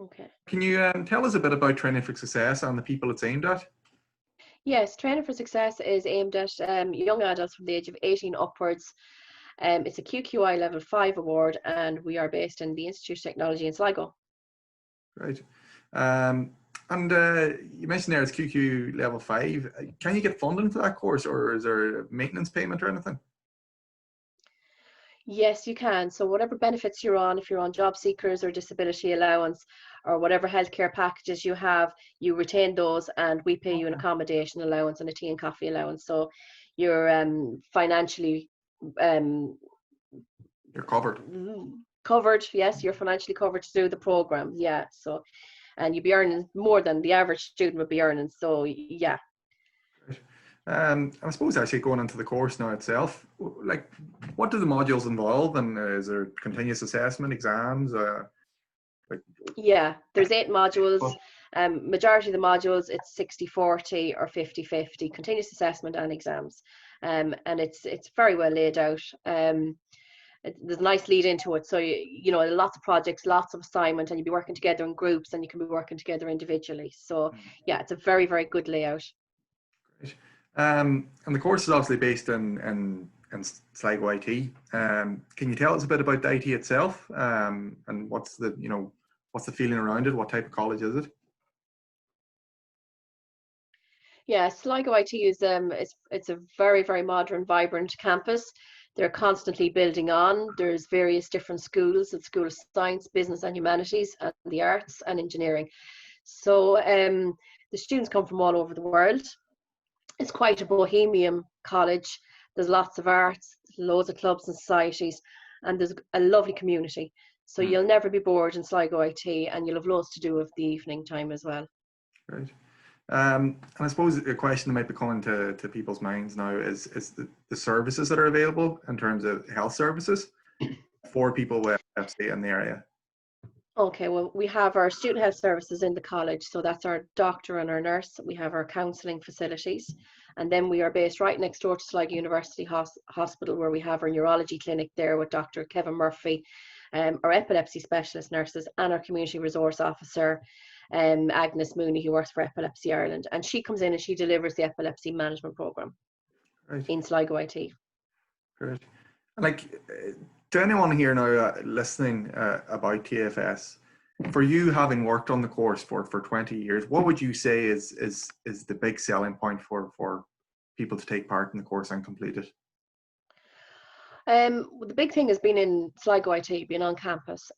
Okay. Can you tell us a bit about Training for Success and the people it's aimed at? Yes, Training for Success is aimed at young adults from the age of 18 upwards. It's a QQI Level 5 award, and we are based in the Institute of Technology in Sligo. Right. And you mentioned there it's QQ Level 5. Can you get funding for that course, or is there a maintenance payment or anything? Yes, you can. So whatever benefits you're on, if you're on job seekers or disability allowance or whatever healthcare packages you have, you retain those, and we pay you an accommodation allowance and a tea and coffee allowance. So you're financially You're covered. covered. Yes, you're financially covered to do the program. Yeah. So, and you'd be earning more than the average student would be earning. So yeah. I suppose actually going into the course now itself, like what do the modules involve, and is there continuous assessment, exams? Yeah, there's 8 modules. Majority of the modules, it's 60-40 or 50-50, continuous assessment and exams. And it's very well laid out. There's a nice lead into it. So, you know, lots of projects, lots of assignment, and you'll be working together in groups, and you can be working together individually. So yeah, it's a very, very good layout. Great. And the course is obviously based in Sligo IT. Can you tell us a bit about the IT itself, and what's the feeling around it? What type of college is it? Yeah, Sligo IT is it's a very, very modern, vibrant campus. They're constantly building on. There's various different schools, the School of Science, Business and Humanities, and the Arts and Engineering. So the students come from all over the world. It's quite a bohemian college. There's lots of arts, loads of clubs and societies, and there's a lovely community. So you'll never be bored in Sligo IT, and you'll have loads to do with the evening time as well. Great. And I suppose a question that might be coming to people's minds now is the services that are available in terms of health services for people with epilepsy in the area. Okay, well, we have our student health services in the college, so that's our doctor and our nurse. We have our counselling facilities, and then we are based right next door to Sligo University Hospital, where we have our neurology clinic there with Dr. Kevin Murphy, our epilepsy specialist nurses, and our community resource officer, Agnes Mooney, who works for Epilepsy Ireland, and she comes in and she delivers the epilepsy management programme in Sligo IT. Great. Like, to anyone here now listening about TFS, for you having worked on the course for 20 years, what would you say is the big selling point for people to take part in the course and complete it? The big thing has been in Sligo IT, being on campus,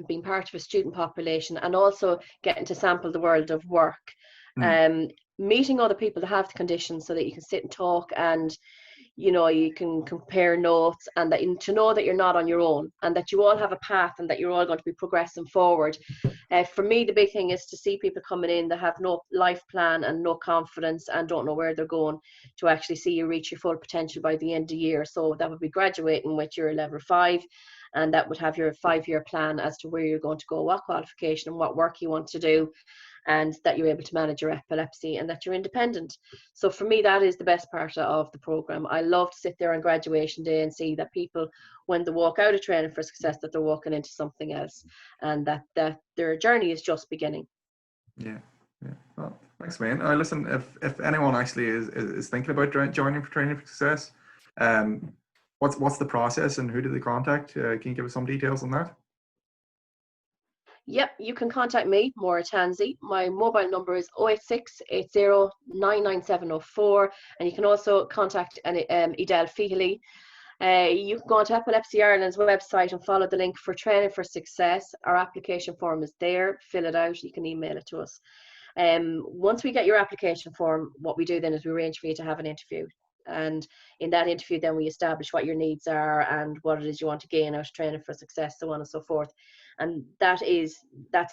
being part of a student population, and also getting to sample the world of work, meeting other people that have the condition so that you can sit and talk, and you know, you can compare notes, and that to know that you're not on your own, and that you all have a path, and that you're all going to be progressing forward. For me, the big thing is to see people coming in that have no life plan and no confidence and don't know where they're going, to actually see you reach your full potential by the end of the year. So that would be graduating with your level 5, and that would have your 5-year plan as to where you're going to go, what qualification and what work you want to do, and that you're able to manage your epilepsy, and that you're independent. So for me, that is the best part of the program. I love to sit there on graduation day and see that people, when they walk out of Training for Success, that they're walking into something else, and that their journey is just beginning. Yeah. Well, thanks, man. Listen, if anyone actually is thinking about joining for Training for Success, what's the process and who do they contact? Can you give us some details on that? Yep, you can contact me, Maire Tansey. My mobile number is 086 80 99704, and you can also contact Edel Fihely. You can go onto Epilepsy Ireland's website and follow the link for Training for Success. Our application form is there. Fill it out. You can email it to us. Once we get your application form, what we do then is we arrange for you to have an interview. And in that interview, then we establish what your needs are and what it is you want to gain out of Training for Success, so on and so forth. And that's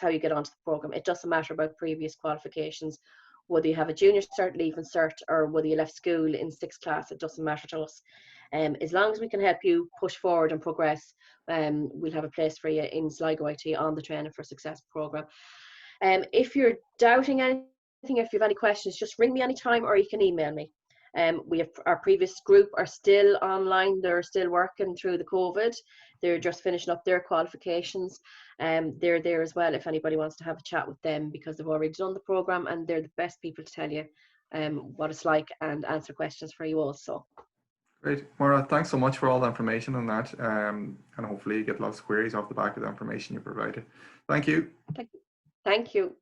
how you get onto the program. It doesn't matter about previous qualifications, whether you have a junior cert, leaving cert, or whether you left school in 6th class. It doesn't matter to us. As long as we can help you push forward and progress, we'll have a place for you in Sligo IT on the Training for Success program. If you're doubting anything, if you have any questions, just ring me anytime, or you can email me. We have our previous group are still online. They're still working through the COVID. They're just finishing up their qualifications. They're there as well if anybody wants to have a chat with them, because they've already done the program and they're the best people to tell you what it's like and answer questions for you also. Great. Maire, thanks so much for all the information on that, and hopefully you get lots of queries off the back of the information you provided. Thank you. Thank you.